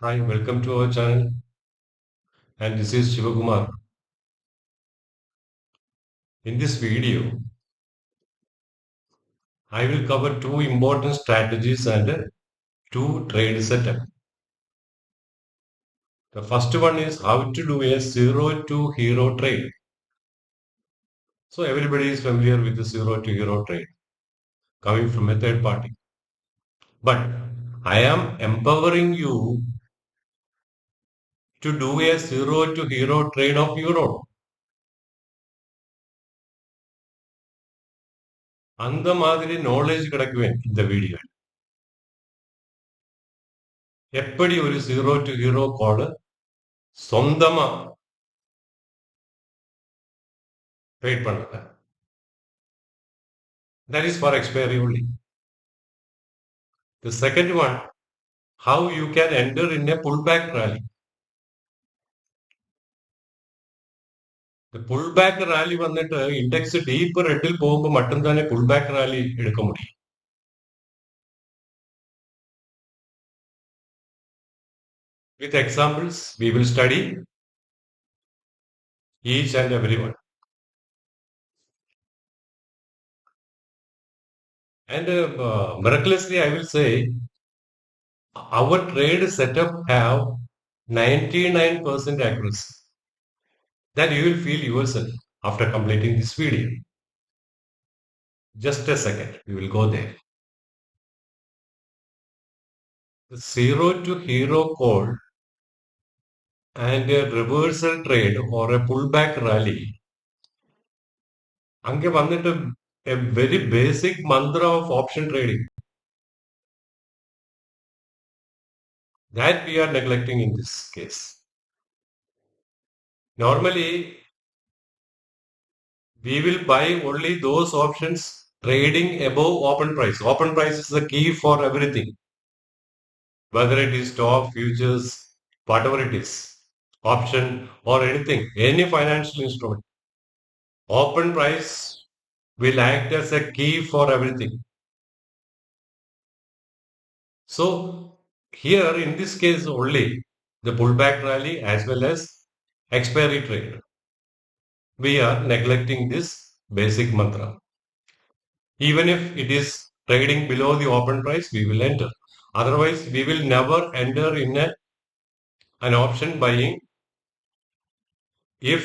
Hi, welcome to our channel, and this is Shivakumar. In this video, I will cover two important strategies and two trade setup. The first one is how to do a zero to hero trade. So everybody is familiar with the zero to hero trade coming from a third party. But I am empowering you to do a zero to hero trade of your own. அந்த மாதிரி knowledge கிடக்குவேன் இந்த video. எப்படி ஒரு zero to hero call சொந்தமா trade பண்றது. That is for expiry only. The second one, how you can enter in a pullback rally. The pullback rally വന്നിട്ട് index deep റെഡിൽ പോകുമ്പോൾ மட்டுം തന്നെ pullback rally എടുக்க முடியும். With examples, we will study each and every one. And miraculously, I will say, our trade setup have 99% accuracy. That you will feel yourself after completing this video. Just a second, we will go there. The zero to hero call and a reversal trade or a pullback rally அங்கே வந்துட்டு a very basic mantra of option trading that we are neglecting in this case. Normally, we will buy only those options trading above open price. Open price is the key for everything, whether it is stock, futures, whatever it is, option or anything, any financial instrument. Open price will act as a key for everything. So here in this case only the pullback rally as well as expiry trade, we are neglecting this basic mantra. Even if it is trading below the open price, we will enter. Otherwise, we will never enter in an option buying if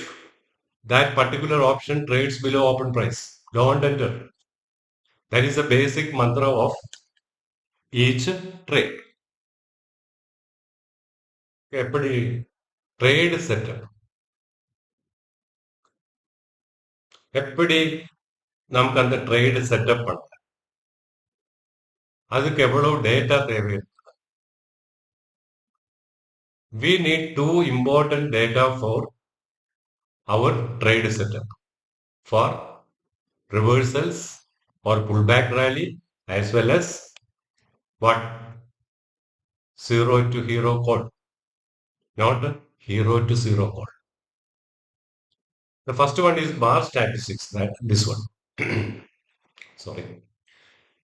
that particular option trades below open price. Don't enter. That is the basic mantra of each trade. எப்படி trade setup, எப்படி நமக்கு அந்த trade setup பண்ண, அதுக்கு எவ்வளவு data தேவை. We need two important data for our trade setup, for reversals or pullback rally as well as what, zero to hero call, not hero to zero call. The first one is bar statistics, that this one. Sorry,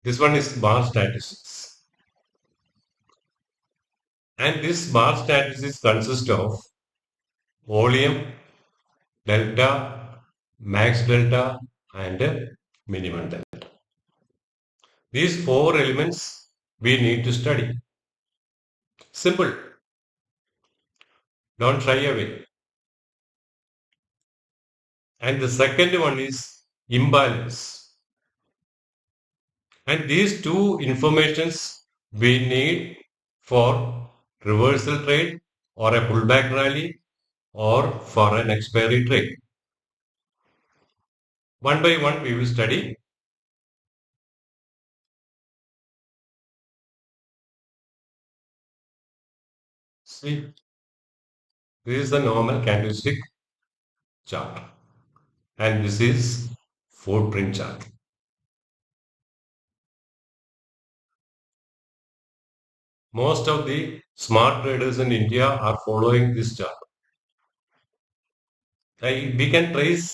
this one is bar statistics, and this bar statistics consists of volume, delta, max delta and minimum delta. These four elements we need to study. Simple. Don't shy away. And the second one is imbalance. And these two informations we need for reversal trade or a pullback rally or for an expiry trade. One by one we will study. See, this is the normal candlestick chart and this is footprint chart. Most of the smart traders in India are following this chart. We can trace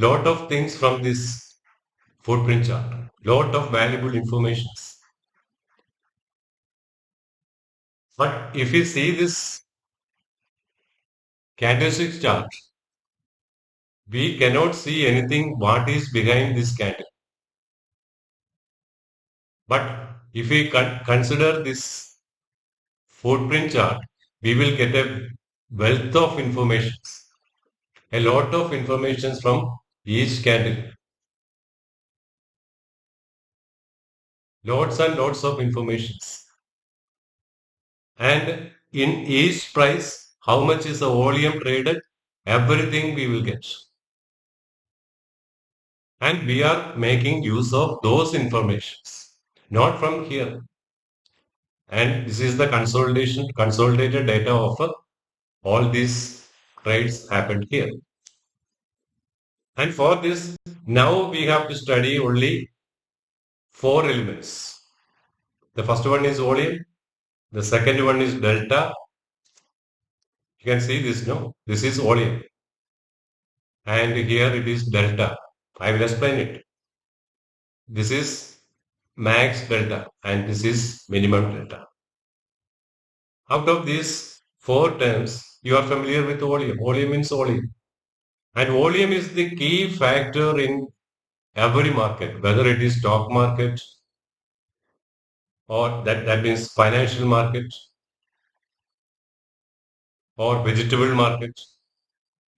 lot of things from this footprint chart, lot of valuable informations. But if you see this candlestick chart, we cannot see anything what is behind this candle. But if we consider this footprint chart, we will get a wealth of information, a lot of information from each candle, lots and lots of informations. And in each price, how much is the volume traded, everything we will get. And we are making use of those informations, not from here. And this is the consolidated data of all these trades happened here. And for this, now we have to study only four elements. The first one is volume. The second one is delta. You can see this, no? This is volume. And here it is delta. I will explain it. This is max delta and this is minimum delta. Out of these four terms, you are familiar with volume. Volume means volume. And volume is the key factor in every market, whether it is stock market or that means financial market or vegetable market.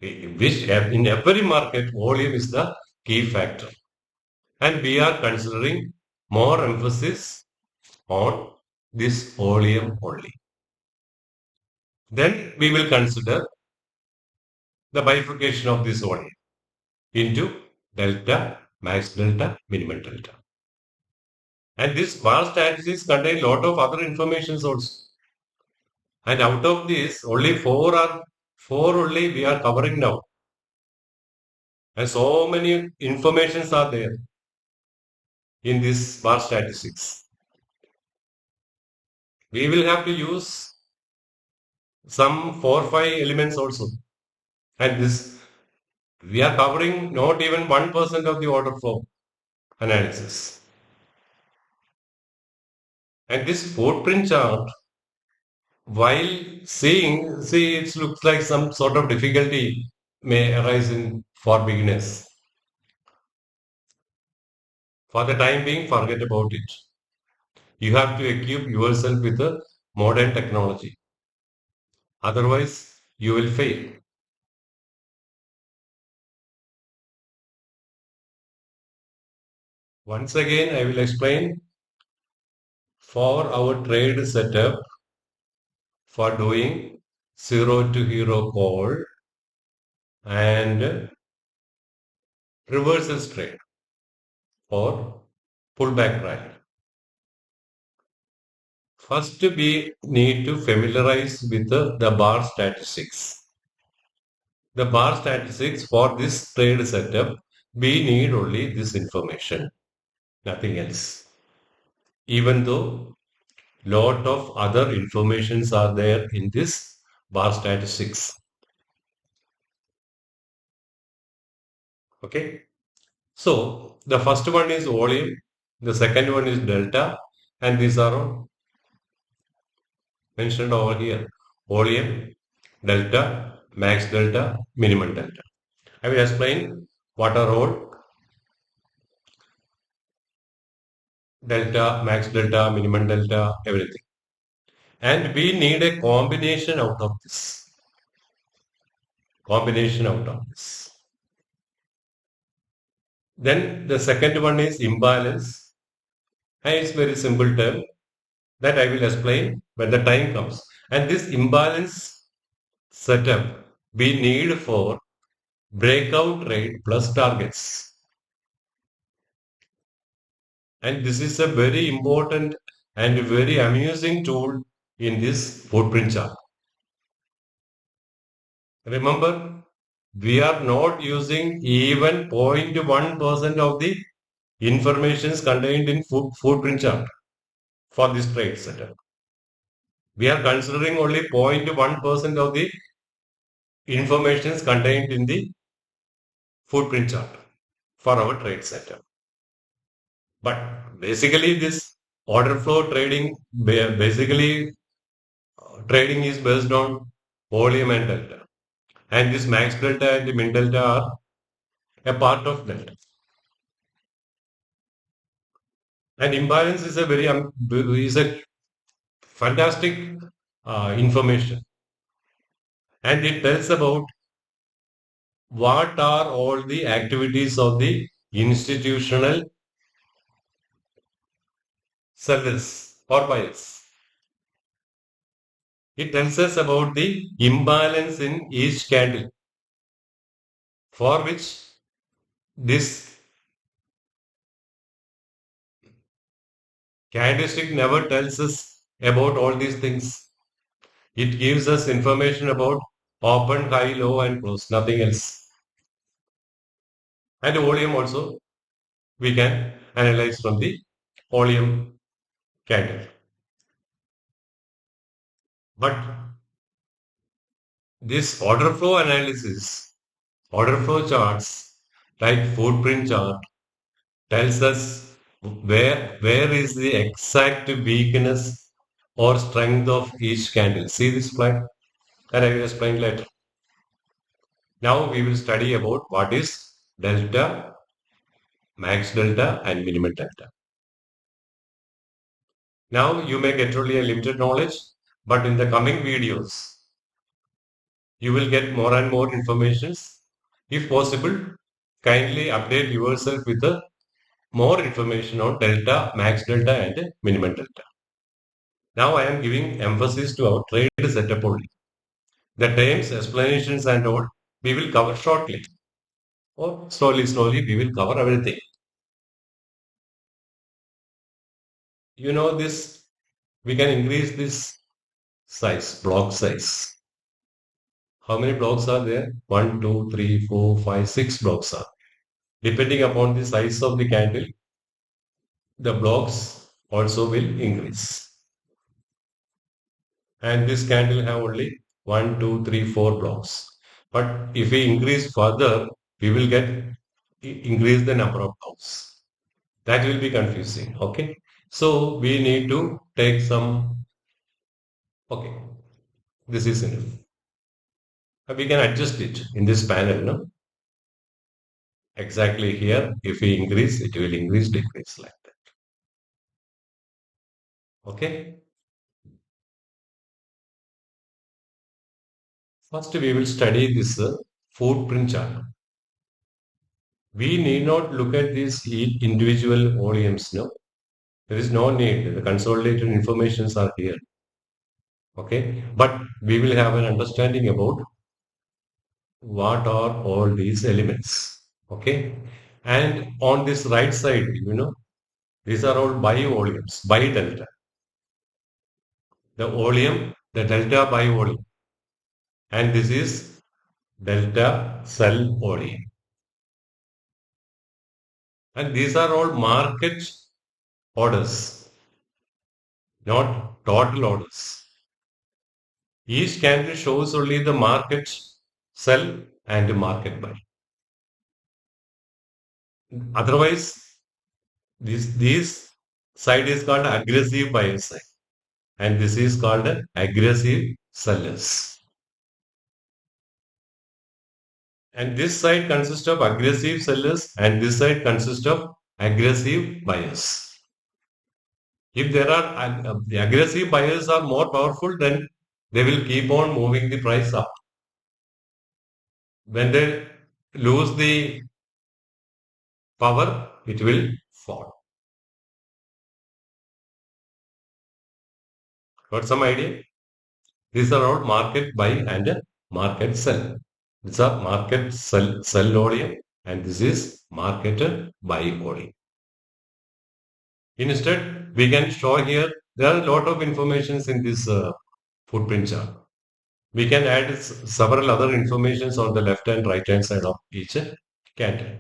Which in every market, volume is the key factor. And we are considering more emphasis on this volume only. Then we will consider the bifurcation of this volume into delta, max delta, minimum delta. And this bar statistics contain a lot of other informations also. And out of this, only four only we are covering now. And so many informations are there in this bar statistics. We will have to use some 4-5 elements also. And this, we are covering not even 1% of the order flow analysis. And this footprint chart, while seeing, see, it looks like some sort of difficulty may arise for beginners. For the time being, forget about it. You have to equip yourself with a modern technology. Otherwise, you will fail. Once again, I will explain for our trade setup for doing zero to hero call and reversals trade or pullback trade. First, we need to familiarize with the bar statistics. The bar statistics for this trade setup, we need only this information, nothing else. Even though lot of other informations are there in this bar statistics. Okay. So the first one is volume, the second one is delta, and these are all mentioned over here. Volume, delta, max delta, minimum delta. I will explain what are all delta, max delta, minimum delta, everything. And we need a combination out of this. Combination out of this. Then the second one is imbalance. And it's very simple term that I will explain when the time comes. And this imbalance setup we need for breakout rate plus targets. And this is a very important and very amusing tool in this footprint chart. Remember, we are not using even 0.1% of the informations contained in footprint chart for this trade setup. We are considering only 0.1% of the informations contained in the footprint chart for our trade setup. But basically this order flow trading basically trading is based on volume and delta. And this max delta and the min delta are a part of delta. And imbalance is a fantastic information, and it tells about what are all the activities of the institutional sellers or buyers. It tells us about the imbalance in each candle, for which this candlestick never tells us about all these things. It gives us information about open, high, low, and close, nothing else. And the volume also we can analyze from the volume candle. But this order flow analysis, order flow charts, like footprint chart, tells us where is the exact weakness or strength of each candle. See this slide, and I will explain later. Now we will study about what is delta, max delta, and minimum delta. Now you may get only a limited knowledge, but in the coming videos, you will get more and more informations. If possible, kindly update yourself with more information on delta, max delta, and minimum delta. Now I am giving emphasis to our trade setup only. The terms, explanations, and all we will cover shortly, or slowly we will cover everything. You know this, we can increase this size, block size. How many blocks are there? 1, 2, 3, 4, 5, 6 blocks are. Depending upon the size of the candle, the blocks also will increase. And this candle have only 1, 2, 3, 4 blocks. But if we increase further, we will increase the number of blocks. That will be confusing. Okay. So we need to take some. Okay. This is enough. We can adjust it in this panel. No? Exactly here. If we increase, it will increase, decrease like that. Okay. First, we will study this footprint chart. We need not look at these individual volumes. No, there is no need. The consolidated informations are here. Okay, but we will have an understanding about what are all these elements. Okay, and on this right side, these are all buy volumes, buy delta. The volume, the delta buy volume, and this is delta sell volume. And these are all market orders, not total orders. Each candle shows only the market sell and market buy. Otherwise, this side is called aggressive buyer side, and this is called aggressive sellers. And this side consists of aggressive sellers, and this side consists of aggressive buyers. If there are the aggressive buyers are more powerful, then they will keep on moving the price up. When they lose the power, it will fall. Got some idea? These are all market buy and market sell. These are market sell volume, and this is market buy volume. Instead, we can show here there are a lot of informations in this footprint chart. We can add several other informations on the left and right hand side of each candle.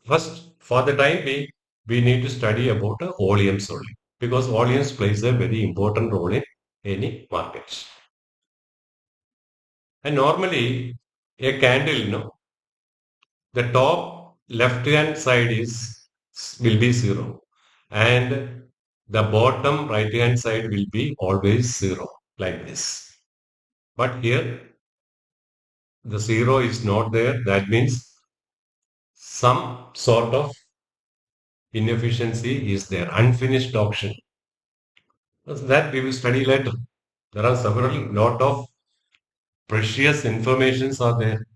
First, for the time being, we need to study about volumes only, because volumes plays a very important role in any market. And normally, a candle, the top left hand side will be 0, and the bottom right hand side will be always 0. like this. But here the zero is not there. That means some sort of inefficiency is there, unfinished auction. That we will study later. There are several lot of precious informations are there.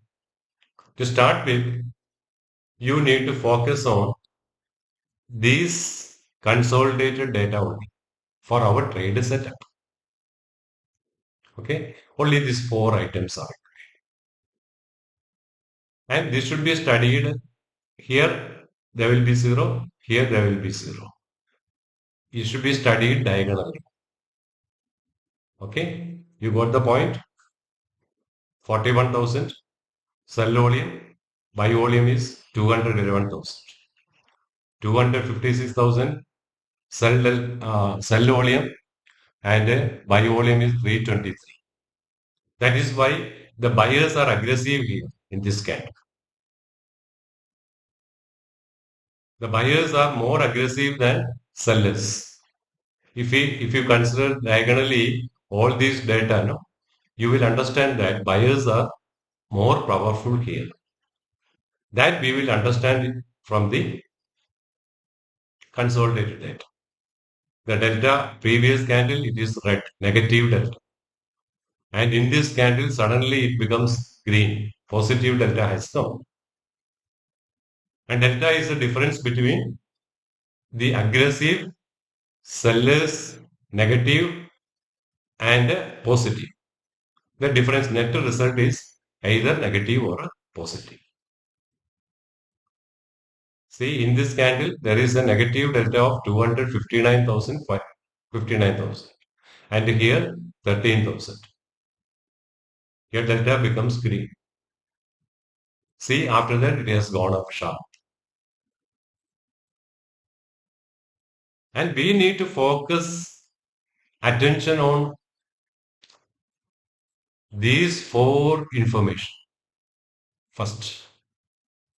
To start with, you need to focus on these consolidated data only for our trade setup. Okay, only these four items are, and this should be studied. Here there will be zero. Here there will be zero. It should be studied diagonally. Okay, you got the point. 41,000 sell volume. Buy volume is 211,000. 256,000 sell volume and buy volume is 323. That is why the buyers are aggressive here in this candle. The buyers are more aggressive than sellers. If you consider diagonally all these data, no, you will understand that buyers are more powerful here. That we will understand from the consolidated data. The delta previous candle, it is red, negative delta. And in this candle, suddenly it becomes green. Positive delta has come. And delta is the difference between the aggressive sellers negative and positive. The difference net result is either negative or positive. See, in this candle, there is a negative delta of 259,000, 59,000. And here, 13,000. Here delta becomes green. See, after that, it has gone up sharp. And we need to focus attention on these four information. First,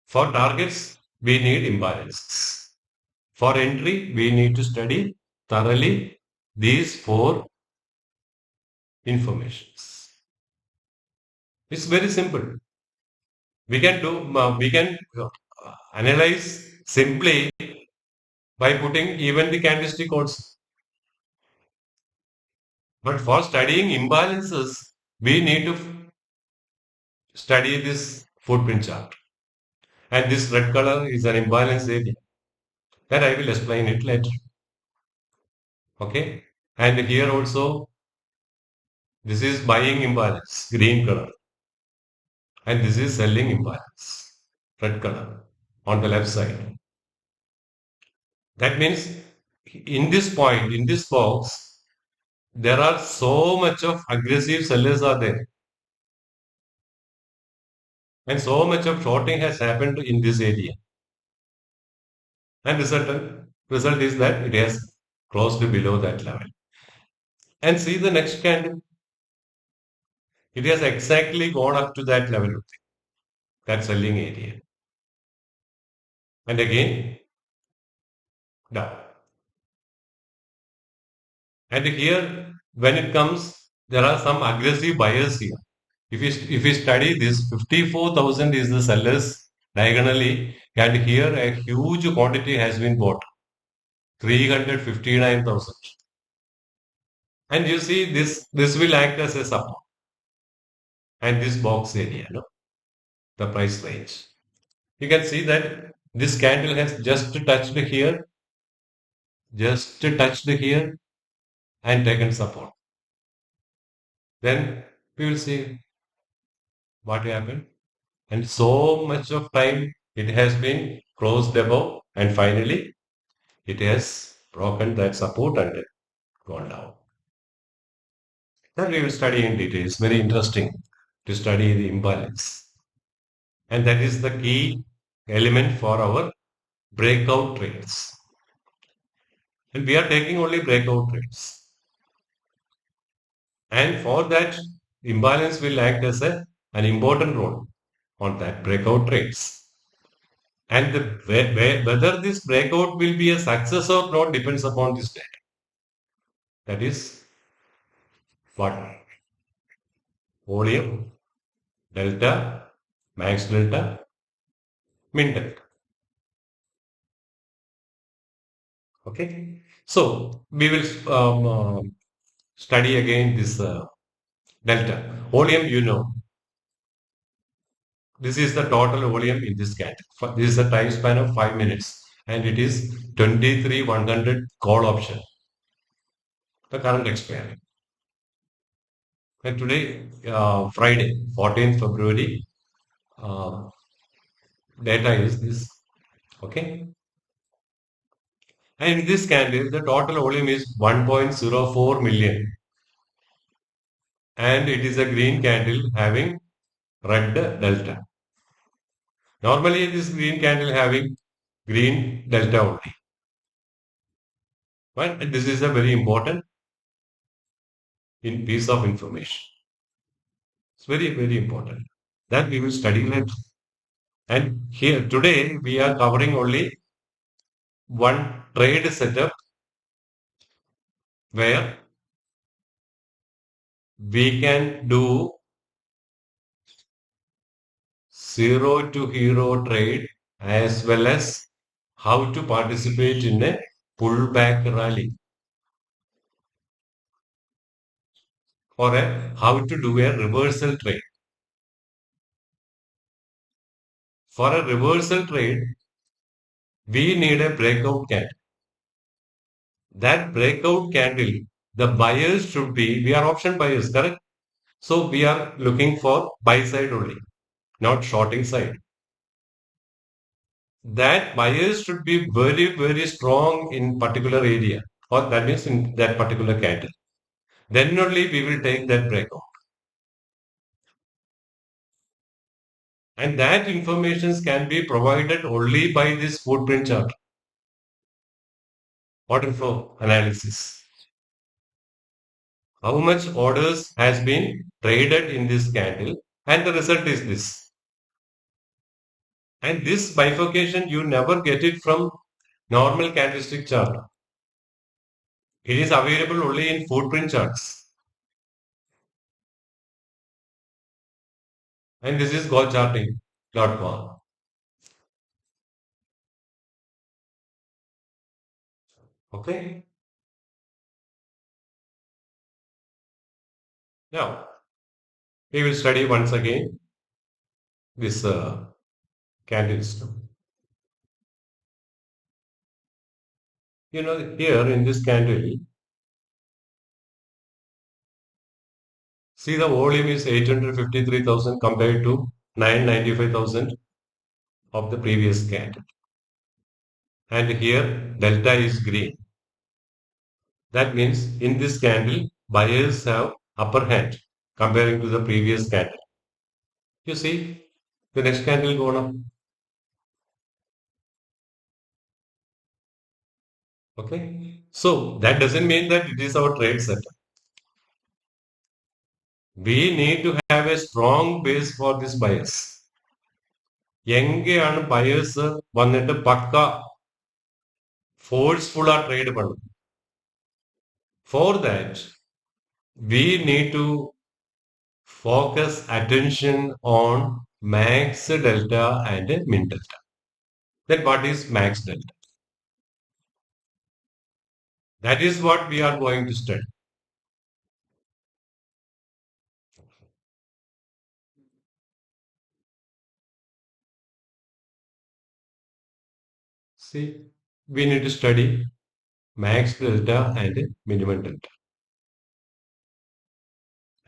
for targets, we need imbalances. For entry, we need to study thoroughly these four informations. It's very simple. We can analyze simply by putting even the candlestick also. But for studying imbalances, we need to study this footprint chart. And this red color is an imbalance area. That I will explain it later. Okay. And here also, this is buying imbalance, green color. And this is selling imbalance, red color on the left side. That means in this point, in this box, there are so much of aggressive sellers are there. And so much of shorting has happened in this area. And result is that it has closed below that level. And see the next candle. It has exactly gone up to that level, that selling area. And again, down. And here, when it comes, there are some aggressive buyers here. If we study this, 54,000 is the sellers diagonally, and here a huge quantity has been bought, 359,000. And you see this will act as a support. And this box area, no, the price range. You can see that this candle has just touched here, and taken support. Then we will see what happened. And so much of time it has been closed above, and finally it has broken that support and gone down. Then we will study in detail. It's very interesting to study the imbalance. And that is the key element for our breakout trades. And we are taking only breakout trades. And for that, imbalance will act as an important role on that breakout trades. And whether this breakout will be a success or not depends upon this data. That is what? Volume, delta, max delta, min delta. Okay. So we will study again this delta. Volume, you know, this is the total volume in this cat. This is a time span of 5 minutes and it is 23,100 call option, the current expiry. And today, Friday, 14th February, uh, data is this. Okay. And in this candle, the total volume is 1.04 million. And it is a green candle having red delta. Normally, this green candle having green delta only. But this is a very important piece of information. It's very, very important. That we will study later. And here today we are covering only one trade setup where we can do zero to hero trade as well as how to participate in a pullback rally or how to do a reversal trade. For a reversal trade, we need a breakout candle. That breakout candle, the buyers should be, we are option buyers, correct? So we are looking for buy side only, not shorting side. That buyers should be very, very strong in particular area, or that means in that particular candle. Then only we will take that breakout. And that information can be provided only by this footprint chart, order flow analysis. How much orders has been traded in this candle, and the result is this. And this bifurcation, you never get it from normal candlestick chart. It is available only in footprint charts. And this is gocharting.com. Okay. Now, we will study once again this candle system. You know, here in this candle, see the volume is 853,000 compared to 995,000 of the previous candle. And here delta is green. That means in this candle, buyers have upper hand comparing to the previous candle. You see, the next candle go up. Okay. So that doesn't mean that it is our trade setup. We need to have a strong base for this buyers. എങ്കെയാണ് buyers വന്നിട്ട് പക്ക forceful ആ trade பண்ணும். For that, we need to focus attention on max delta and min delta. Then what is max delta? That is what we are going to study. See, we need to study max delta and minimum delta.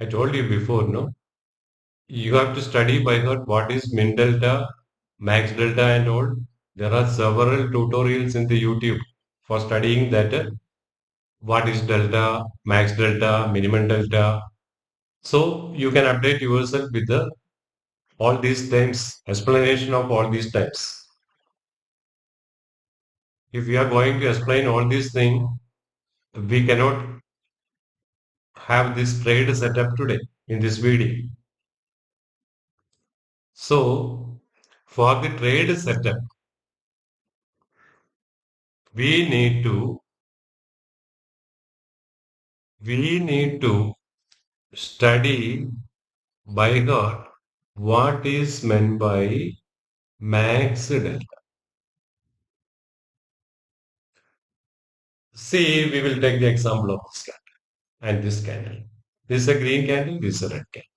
I told you before, no? You have to study by heart what is min delta, max delta and all. There are several tutorials in the YouTube for studying that what is delta, max delta, minimum delta. So you can update yourself with all these terms, explanation of all these types. If we are going to explain all these things, we cannot have this trade setup today in this video. So for the trade setup, we need to study by God what is meant by max delta. See, we will take the example of this candle and this candle. This is a green candle, this is a red candle.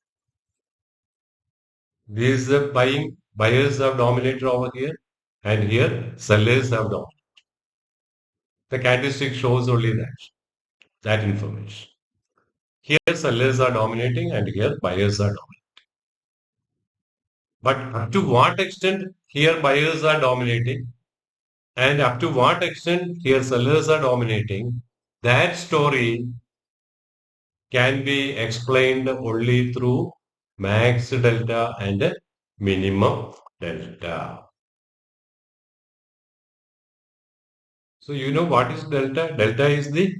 This is the buyers have dominated over here, and here sellers have dominated. The candlestick shows only that information. Here sellers are dominating and here buyers are dominating. But up to what extent here buyers are dominating and up to what extent here sellers are dominating, that story can be explained only through max delta and minimum delta. So you know what is delta? Delta is the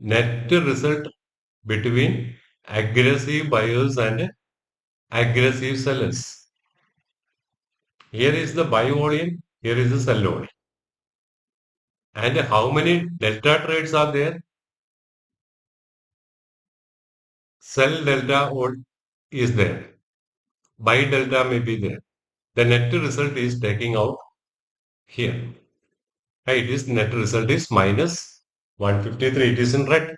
net result between aggressive buyers and aggressive sellers. Here is the buy volume, here is the sell volume. And how many delta trades are there? Sell delta is there. Buy delta may be there. The net result is taking out here. It is net result is minus 153. It is in red.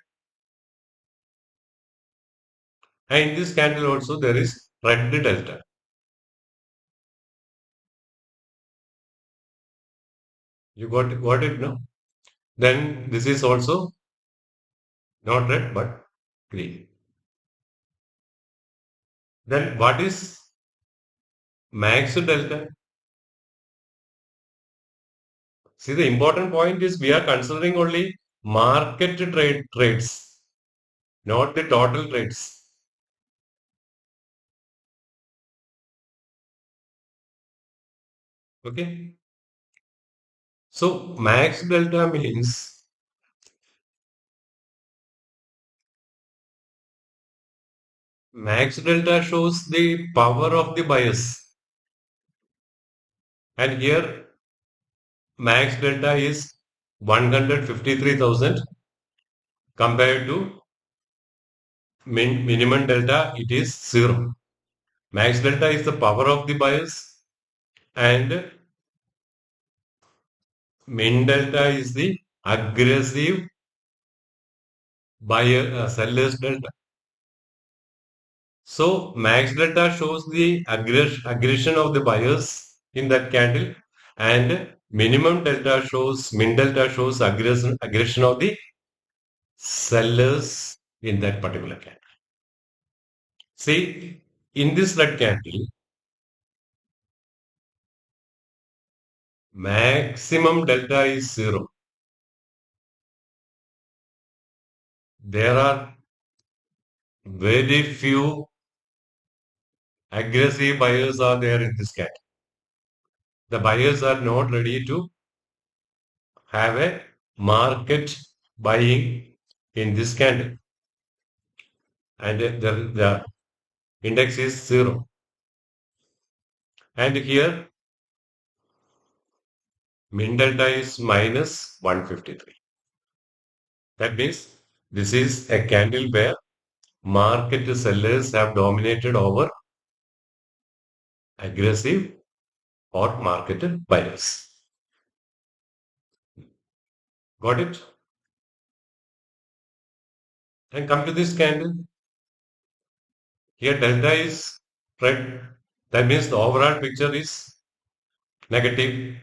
And in this candle also there is red delta. You got it now? Then this is also not red but green. Then what is max delta? See, the important point is we are considering only market trades, not the total trades. Okay. So max delta means max delta shows the power of the bias. And here max delta is 153,000 compared to minimum delta, it is 0. Max delta is the power of the bias and min delta is the aggressive buyer sellers delta. So max delta shows the aggression of the buyers in that candle and minimum delta shows, min delta shows aggression of the sellers in that particular candle. See, in this red candle, maximum delta is 0. There are very few aggressive buyers are there in this candle. The buyers are not ready to have a market buying in this candle. And the index is 0. And here min delta is minus 153. That means this is a candle where market sellers have dominated over aggressive or market buyers. Got it? And come to this candle. Here delta is red. That means the overall picture is negative.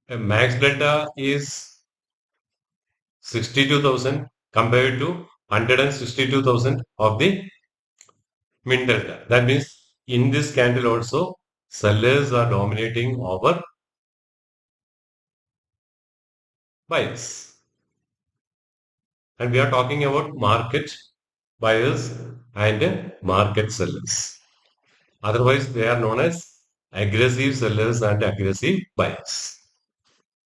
And max delta is 62,000 compared to 162,000 of the min delta. That means in this candle also sellers are dominating over buyers. And we are talking about market buyers and market sellers. Otherwise, they are known as aggressive sellers and aggressive buyers.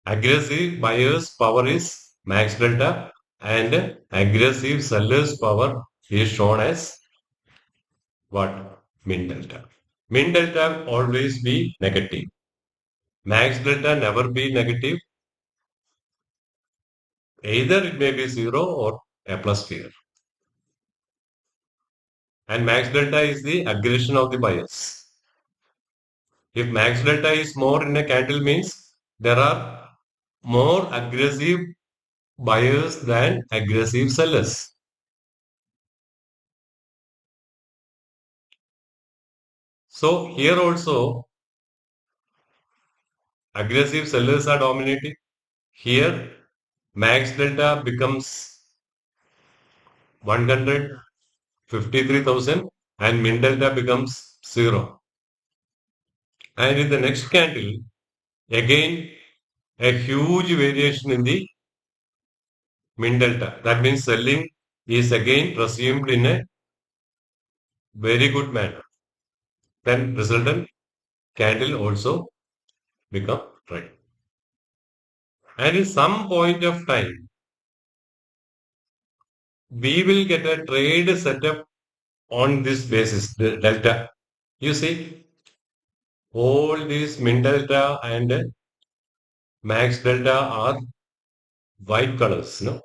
Aggressive buyers' power is max delta and aggressive sellers' power is shown as what? Min delta. Min delta always be negative. Max delta never be negative. Either it may be 0 or a plus here. And max delta is the aggression of the buyers. If max delta is more in a candle means there are more aggressive buyers than aggressive sellers. So here also aggressive sellers are dominating. Here max delta becomes 153,000 and min delta becomes 0. And in the next candle, again a huge variation in the min delta. That means selling is again resumed in a very good manner. Then resultant candle also become red. And in some point of time, we will get a trade setup on this basis, the delta. You see, all these min delta and max delta are white colors, no?